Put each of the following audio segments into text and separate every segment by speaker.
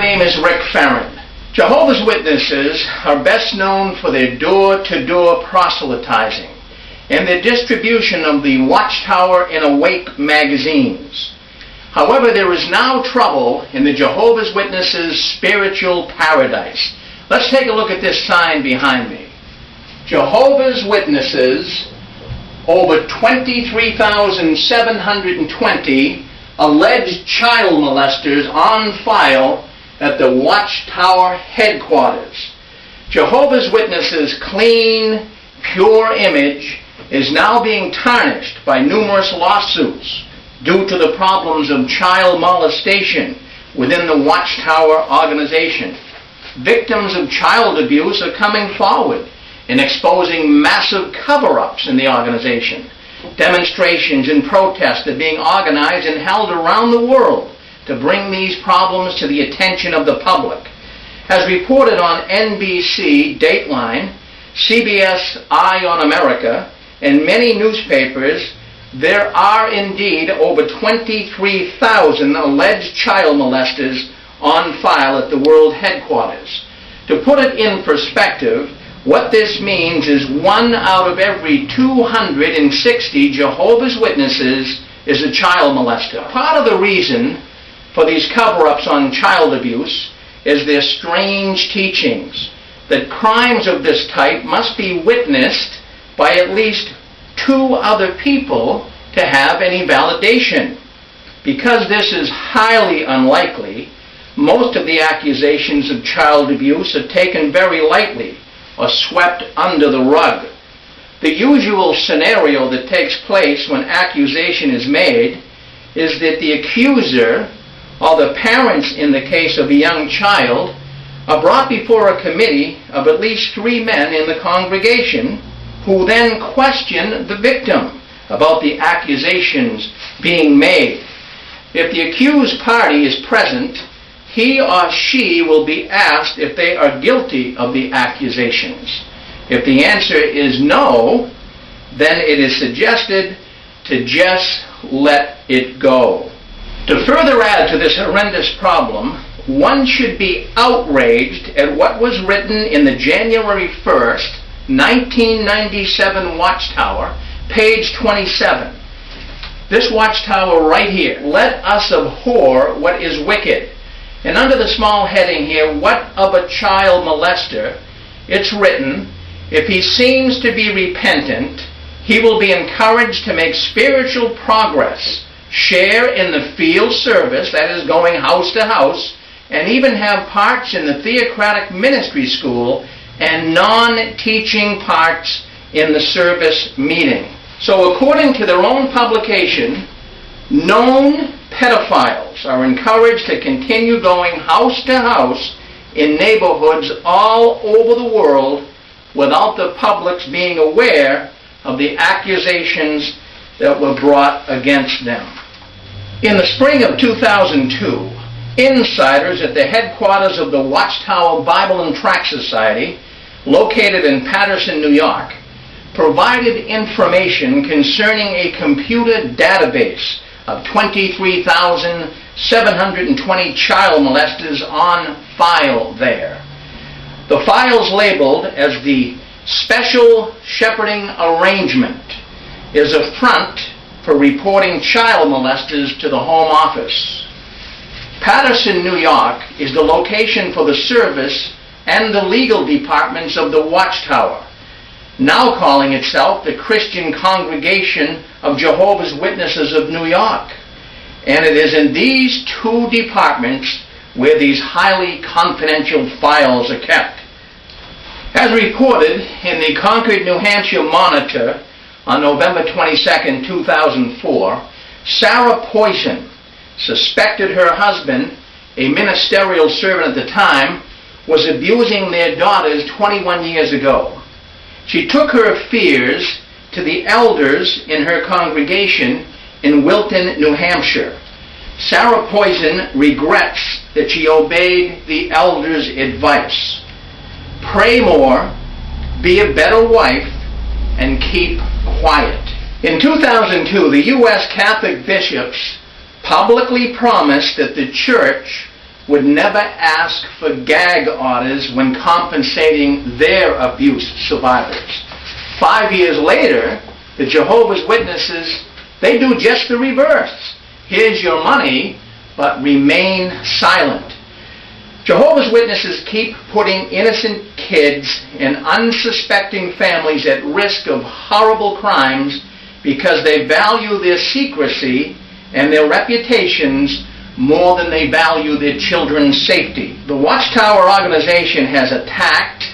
Speaker 1: name is Rick Farron. Jehovah's Witnesses are best known for their door-to-door proselytizing and their distribution of the Watchtower and Awake magazines. However, there is now trouble in the Jehovah's Witnesses' spiritual paradise. Let's take a look at this sign behind me. Jehovah's Witnesses, over 23,720 alleged child molesters on file at the Watchtower headquarters. Jehovah's Witnesses' clean, pure image is now being tarnished by numerous lawsuits due to the problems of child molestation within the Watchtower organization. Victims of child abuse are coming forward and exposing massive cover-ups in the organization. Demonstrations and protests are being organized and held around the world to bring these problems to the attention of the public. As reported on NBC, Dateline, CBS Eye on America, and many newspapers, there are indeed over 23,000 alleged child molesters on file at the world headquarters. To put it in perspective, what this means is 1 out of every 260 Jehovah's Witnesses is a child molester. Part of the reason for these cover-ups on child abuse is their strange teachings that crimes of this type must be witnessed by at least 2 other people to have any validation. Because this is highly unlikely, most of the accusations of child abuse are taken very lightly or swept under the rug. The usual scenario that takes place when accusation is made is that the accuser, or the parents in the case of a young child, are brought before a committee of at least 3 men in the congregation who then question the victim about the accusations being made. If the accused party is present, he or she will be asked if they are guilty of the accusations. If the answer is no, then it is suggested to just let it go. To further add to this horrendous problem, one should be outraged at what was written in the January 1st, 1997 Watchtower, page 27. This Watchtower right here, "Let us abhor what is wicked." And under the small heading here, "What of a child molester?" it's written, "If he seems to be repentant, he will be encouraged to make spiritual progress, share in the field service," that is going house to house, "and even have parts in the theocratic ministry school and non-teaching parts in the service meeting." So according to their own publication, known pedophiles are encouraged to continue going house to house in neighborhoods all over the world without the public's being aware of the accusations that were brought against them. In the spring of 2002, insiders at the headquarters of the Watchtower Bible and Tract Society, located in Paterson, New York, provided information concerning a computer database of 23,720 child molesters on file there. The files labeled as the Special Shepherding Arrangement is a front for reporting child molesters to the Home Office. Paterson, New York is the location for the service and the legal departments of the Watchtower, now calling itself the Christian Congregation of Jehovah's Witnesses of New York. And it is in these 2 departments where these highly confidential files are kept. As reported in the Concord, New Hampshire Monitor on November 22, 2004, Sarah Poison suspected her husband, a ministerial servant at the time, was abusing their daughters 21 years ago. She took her fears to the elders in her congregation in Wilton, New Hampshire. Sarah Poison regrets that she obeyed the elders' advice. Pray more, be a better wife, and keep quiet. In 2002, the U.S. Catholic bishops publicly promised that the church would never ask for gag orders when compensating their abuse survivors. 5 years later, the Jehovah's Witnesses, they do just the reverse. Here's your money, but remain silent. Jehovah's Witnesses keep putting innocent kids and unsuspecting families at risk of horrible crimes because they value their secrecy and their reputations more than they value their children's safety. The Watchtower organization has attacked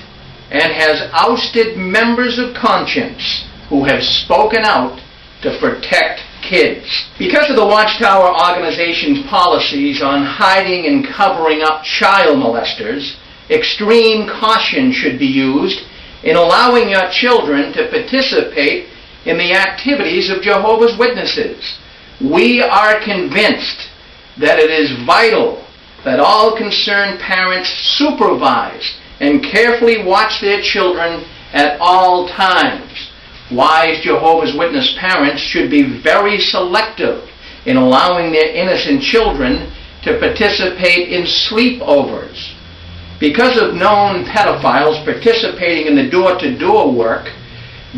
Speaker 1: and has ousted members of conscience who have spoken out to protect kids. Because of the Watchtower organization's policies on hiding and covering up child molesters, extreme caution should be used in allowing your children to participate in the activities of Jehovah's Witnesses. We are convinced that it is vital that all concerned parents supervise and carefully watch their children at all times. Wise Jehovah's Witness parents should be very selective in allowing their innocent children to participate in sleepovers. Because of known pedophiles participating in the door-to-door work,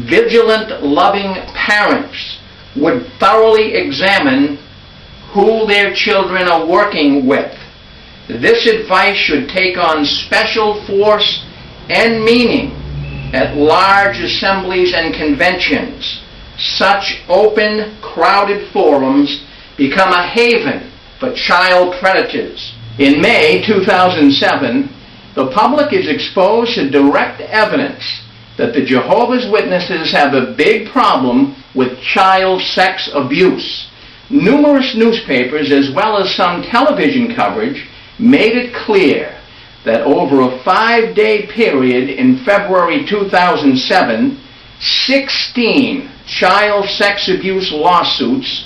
Speaker 1: vigilant, loving parents would thoroughly examine who their children are working with. This advice should take on special force and meaning at large assemblies and conventions. Such open, crowded forums become a haven for child predators. In May 2007, the public is exposed to direct evidence that the Jehovah's Witnesses have a big problem with child sex abuse. Numerous newspapers, as well as some television coverage, made it clear that over a 5-day period in February 2007, 16 child sex abuse lawsuits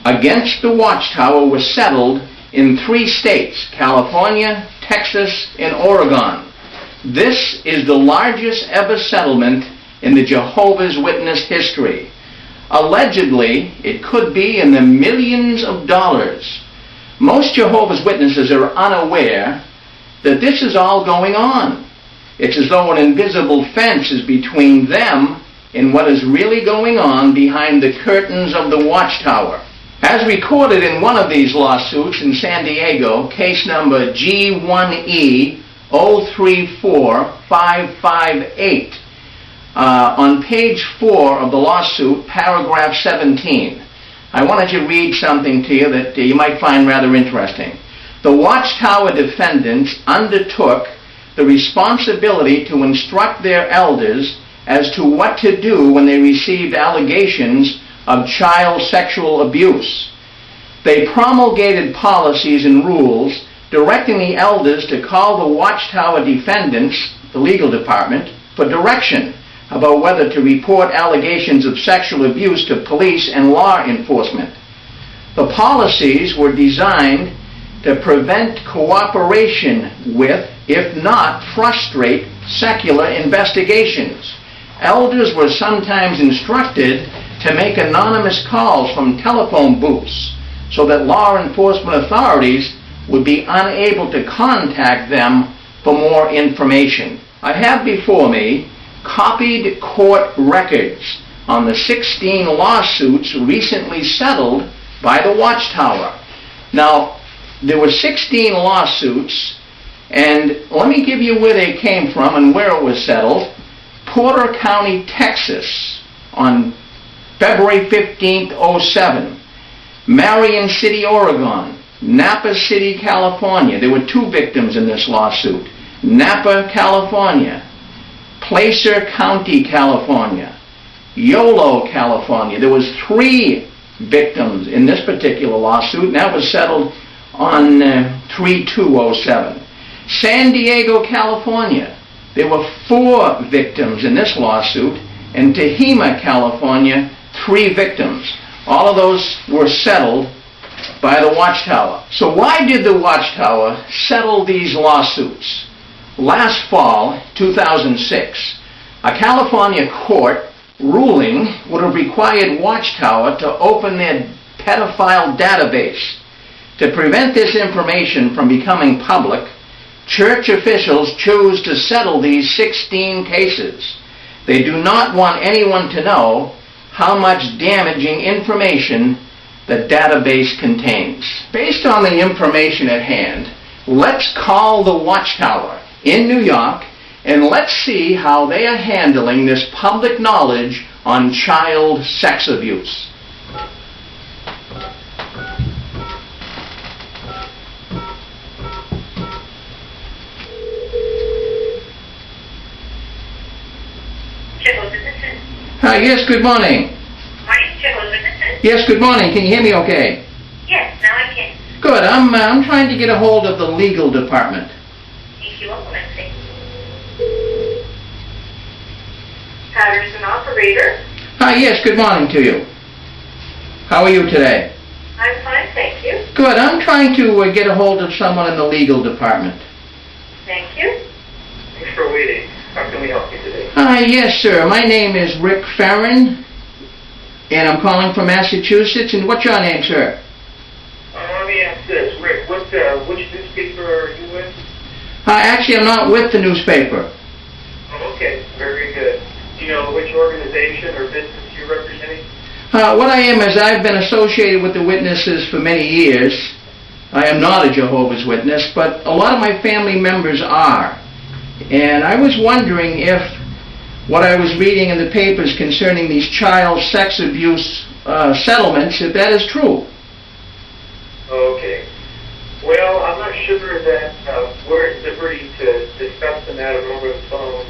Speaker 1: against the Watchtower were settled in 3 states, California, Texas, and Oregon. This is the largest ever settlement in the Jehovah's Witness history. Allegedly, it could be in the millions of dollars. Most Jehovah's Witnesses are unaware that this is all going on. It's as though an invisible fence is between them and what is really going on behind the curtains of the Watchtower. As recorded in one of these lawsuits in San Diego, case number G1E 034558, on page 4 of the lawsuit, paragraph 17. I wanted to read something to you that you might find rather interesting. The Watchtower defendants undertook the responsibility to instruct their elders as to what to do when they received allegations of child sexual abuse. They promulgated policies and rules directing the elders to call the Watchtower defendants, the legal department, for direction about whether to report allegations of sexual abuse to police and law enforcement. The policies were designed to prevent cooperation with, if not frustrate, secular investigations. Elders were sometimes instructed to make anonymous calls from telephone booths so that law enforcement authorities would be unable to contact them for more information. I have before me copied court records on the 16 lawsuits recently settled by the Watchtower. Now, there were 16 lawsuits, and let me give you where they came from and where it was settled. Porter County, Texas, on February 15th, 07. Marion City, Oregon. Napa City, California. There were 2 victims in this lawsuit. Napa, California. Placer County, California. Yolo, California. There was 3 victims in this particular lawsuit, and that was settled on 3/2/07. San Diego, California. There were 4 victims in this lawsuit, and Tehama, California, 3 victims. All of those were settled by the Watchtower. So why did the Watchtower settle these lawsuits? Last fall, 2006, a California court ruling would have required Watchtower to open their pedophile database. To prevent this information from becoming public, church officials chose to settle these 16 cases. They do not want anyone to know how much damaging information the database contains. Based on the information at hand, let's call the Watchtower in New York and let's see how they are handling this public knowledge on child sex abuse. Yes, good morning.
Speaker 2: Morning, Jehovah's Witnesses.
Speaker 1: Yes, good morning. Can you hear me okay?
Speaker 2: Yes, now I can.
Speaker 1: Good. I'm trying to get a hold of the legal department.
Speaker 2: If you will, let's see. Patterson operator.
Speaker 1: Hi, yes, good morning to you. How are you today?
Speaker 2: I'm fine, thank you.
Speaker 1: Good. I'm trying to get a hold of someone in the legal department.
Speaker 2: Thank you.
Speaker 3: Thanks for waiting. How can we help you today?
Speaker 1: Hi, yes, sir. My name is Rick Farron, and I'm calling from Massachusetts. And what's your name, sir?
Speaker 3: Let me ask this, Rick. Which newspaper are you with?
Speaker 1: Actually, I'm not with the newspaper.
Speaker 3: Oh, okay. Very good. Do you know which organization or business you're representing?
Speaker 1: What I am is I've been associated with the witnesses for many years. I am not a Jehovah's Witness, but a lot of my family members are. And I was wondering if what I was reading in the papers concerning these child sex abuse settlements, if that is true.
Speaker 3: Okay. Well, I'm not sure that we're at liberty to discuss the matter over the phone.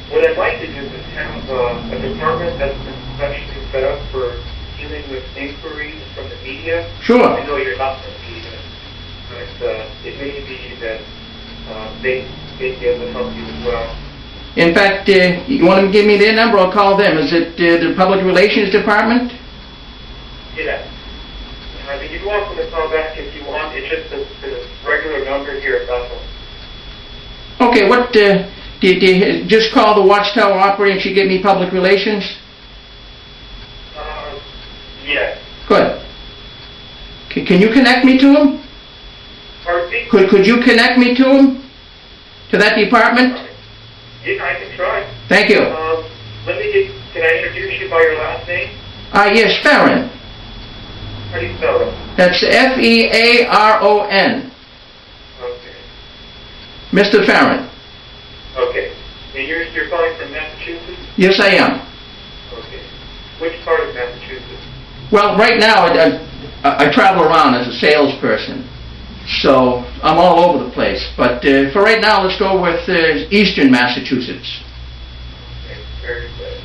Speaker 3: What I'd like to do is have a department that's been specially set up for dealing with inquiries from the media.
Speaker 1: Sure.
Speaker 3: I know you're not the media, but it may be that they'd be able to help you as well.
Speaker 1: In fact, you want to give me their number? I'll call them. Is it the Public Relations Department?
Speaker 3: Yeah. I mean, you're welcome to call back if you want. It's just the regular number here at Bethel.
Speaker 1: Okay, what, do you just call the Watchtower operator and she give me Public Relations?
Speaker 3: Yes.
Speaker 1: Good. Can you connect me to him?
Speaker 3: Pardon me?
Speaker 1: Could you connect me to him? To that department?
Speaker 3: Yeah, I can try.
Speaker 1: Thank you.
Speaker 3: Can I introduce you by your last name?
Speaker 1: Yes, Farron.
Speaker 3: How do you spell it?
Speaker 1: That's F-E-A-R-O-N.
Speaker 3: Okay.
Speaker 1: Mr. Farron.
Speaker 3: Okay. And you're calling from Massachusetts?
Speaker 1: Yes, I am.
Speaker 3: Okay. Which part of Massachusetts?
Speaker 1: Well, right now, I travel around as a salesperson, so I'm all over the place. But for right now, let's go with Eastern Massachusetts.
Speaker 3: Okay, very good.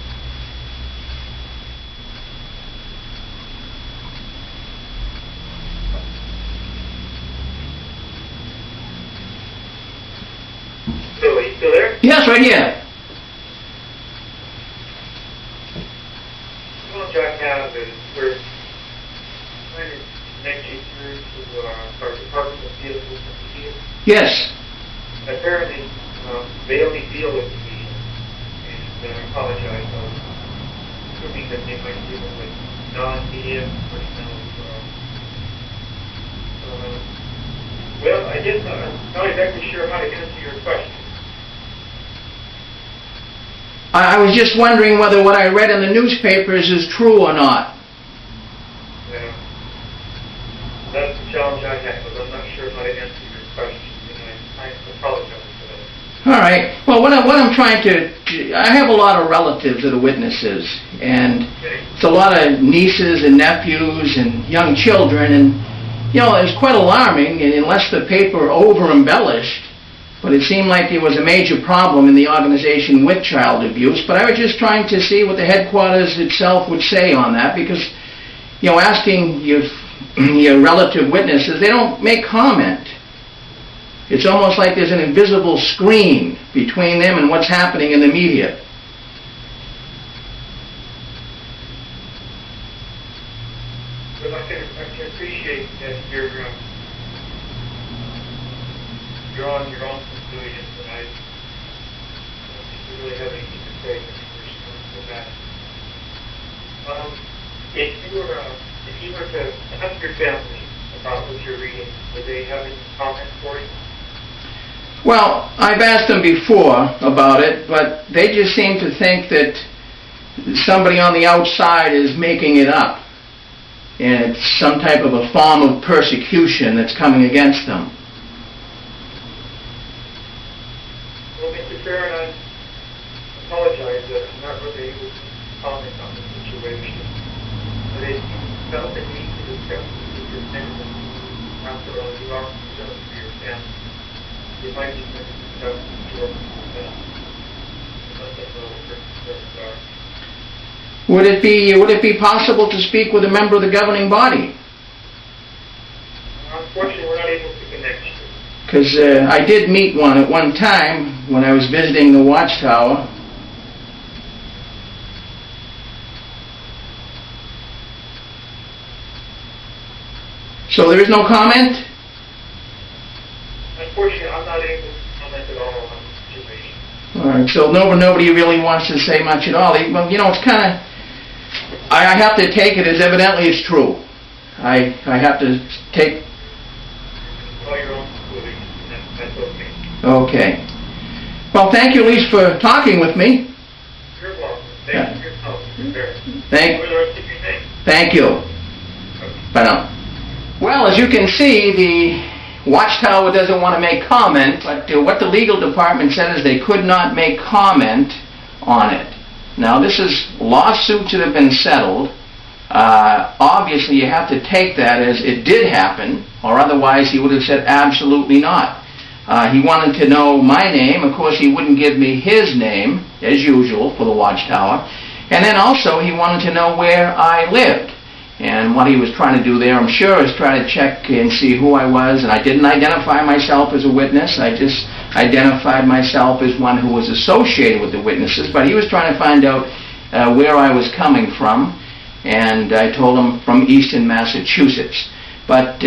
Speaker 3: So, are you still there?
Speaker 1: Yes, right here.
Speaker 3: What I have is we're trying to connect you through to our Department of Vehicles and Media.
Speaker 1: Yes.
Speaker 3: Apparently, they only deal with the media, and I apologize. I was assuming that they might deal with non-media personnel as well. Well, I guess I'm not exactly sure how to answer your question.
Speaker 1: I was just wondering whether what I read in the newspapers is true or not.
Speaker 3: Yeah. That's the challenge I have, because I'm not sure how to answer your question, and I apologize for that.
Speaker 1: All right. Well, what I'm trying to, I have a lot of relatives that are witnesses, and
Speaker 3: Okay.
Speaker 1: it's a lot of nieces and nephews and young children, and, you know, it's quite alarming, and unless the paper over-embellished, but it seemed like there was a major problem in the organization with child abuse. But I was just trying to see what the headquarters itself would say on that, because, you know, asking your relative witnesses, they don't make comment. It's almost like there's an invisible screen between them and what's happening in the media.
Speaker 3: But I can appreciate that you're on your own civilians, and I don't think you really have anything to say in response to that. If you were to ask your family about what you're reading? Would they have any comments for you?
Speaker 1: Well, I've asked them before about it, but they just seem to think that somebody on the outside is making it up. And it's some type of a form of persecution that's coming against them.
Speaker 3: Well, Mr. Farron, I apologize that I'm not really able to comment on the situation. But if you felt the need to discuss this with your family, after all, you are concerned for your family. You might need to discuss with your family. Let them know what your concerns are.
Speaker 1: Would it be possible to speak with a member of the governing body?
Speaker 3: Unfortunately, we're not able to connect you.
Speaker 1: Because I did meet one at one time when I was visiting the Watchtower. So there is no comment?
Speaker 3: Unfortunately, I'm not able to comment at all on the situation.
Speaker 1: All right, so nobody really wants to say much at all. Well, you know, it's kind of... I have to take it as evidently it's true. I have to take...
Speaker 3: All your own conclusions, that's okay.
Speaker 1: Okay. Well, thank you at least for talking with me.
Speaker 3: You're welcome. Thank you for your help, Mr. Farron.
Speaker 1: Thank
Speaker 3: Enjoy the rest of your day.
Speaker 1: Thank you. Bye now. Well, as you can see, the Watchtower doesn't want to make comment, but what the legal department said is they could not make comment on it. Now, this is lawsuits that have been settled. Obviously, you have to take that as it did happen, or otherwise he would have said absolutely not. He wanted to know my name. Of course, he wouldn't give me his name, as usual, for the Watchtower. And then also, he wanted to know where I lived. And what he was trying to do there, I'm sure, is try to check and see who I was. And I didn't identify myself as a witness. I just identified myself as one who was associated with the witnesses. But he was trying to find out where I was coming from. And I told him from Easton, Massachusetts. But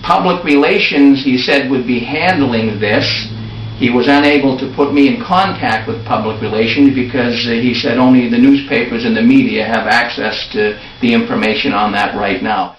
Speaker 1: public relations, he said, would be handling this. He was unable to put me in contact with public relations because he said only the newspapers and the media have access to the information on that right now.